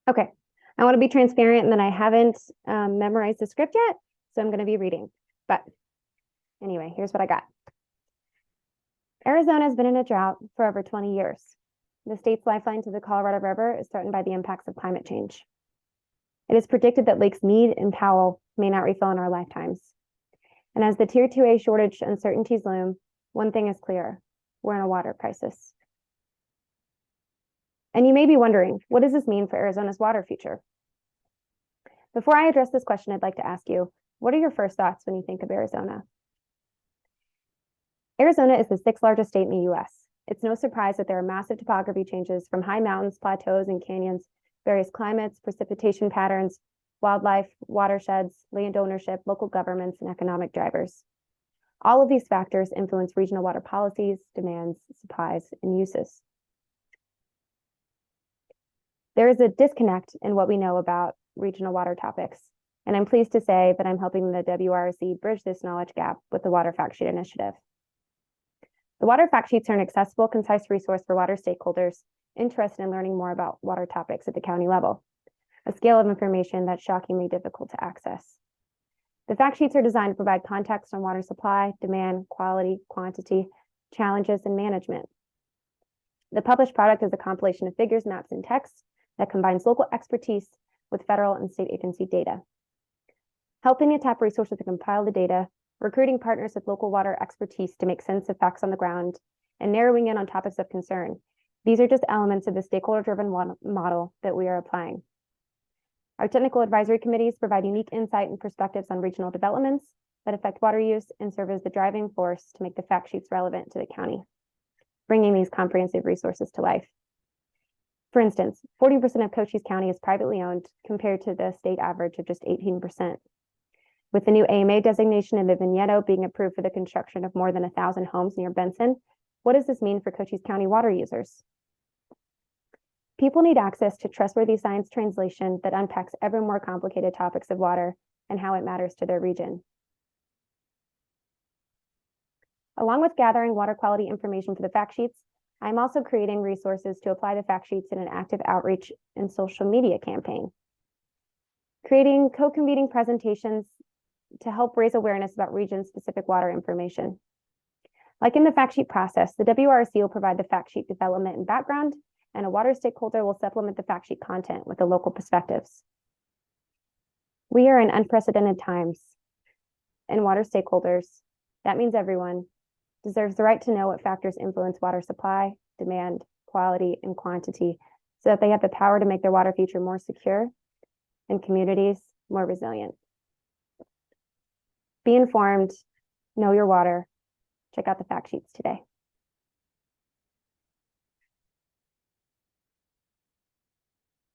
Okay, I want to be transparent and that I haven't memorized the script yet, so I'm going to be reading. But anyway, here's what I got. Arizona has been in a drought for over 20 years. The state's lifeline to the Colorado River is threatened by the impacts of climate change. It is predicted that Lakes Mead and Powell may not refill in our lifetimes. And as the Tier 2A shortage uncertainties loom, one thing is clear: we're in a water crisis. And you may be wondering, what does this mean for Arizona's water future? Before I address this question, I'd like to ask you, what are your first thoughts when you think of Arizona? Arizona is the sixth largest state in the US. It's no surprise that there are massive topography changes from high mountains, plateaus, and canyons, various climates, precipitation patterns, wildlife, watersheds, land ownership, local governments, and economic drivers. All of these factors influence regional water policies, demands, supplies, and uses. There is a disconnect in what we know about regional water topics, and I'm pleased to say that I'm helping the WRC bridge this knowledge gap with the Water Fact Sheet Initiative. The Water Fact Sheets are an accessible, concise resource for water stakeholders interested in learning more about water topics at the county level, a scale of information that's shockingly difficult to access. The fact sheets are designed to provide context on water supply, demand, quality, quantity, challenges, and management. The published product is a compilation of figures, maps, and text that combines local expertise with federal and state agency data. Helping to tap resources to compile the data, recruiting partners with local water expertise to make sense of facts on the ground, and narrowing in on topics of concern. These are just elements of the stakeholder-driven model that we are applying. Our technical advisory committees provide unique insight and perspectives on regional developments that affect water use and serve as the driving force to make the fact sheets relevant to the county, bringing these comprehensive resources to life. For instance, 40% of Cochise County is privately owned compared to the state average of just 18%. With the new AMA designation and the Vigneto being approved for the construction of more than 1,000 homes near Benson, what does this mean for Cochise County water users? People need access to trustworthy science translation that unpacks ever more complicated topics of water and how it matters to their region. Along with gathering water quality information for the fact sheets, I'm also creating resources to apply the fact sheets in an active outreach and social media campaign. Creating co-convening presentations to help raise awareness about region-specific water information. Like in the fact sheet process, the WRC will provide the fact sheet development and background, and a water stakeholder will supplement the fact sheet content with the local perspectives. We are in unprecedented times, and water stakeholders, that means everyone, deserves the right to know what factors influence water supply, demand, quality, and quantity, so that they have the power to make their water future more secure and communities more resilient. Be informed, know your water. Check out the fact sheets today.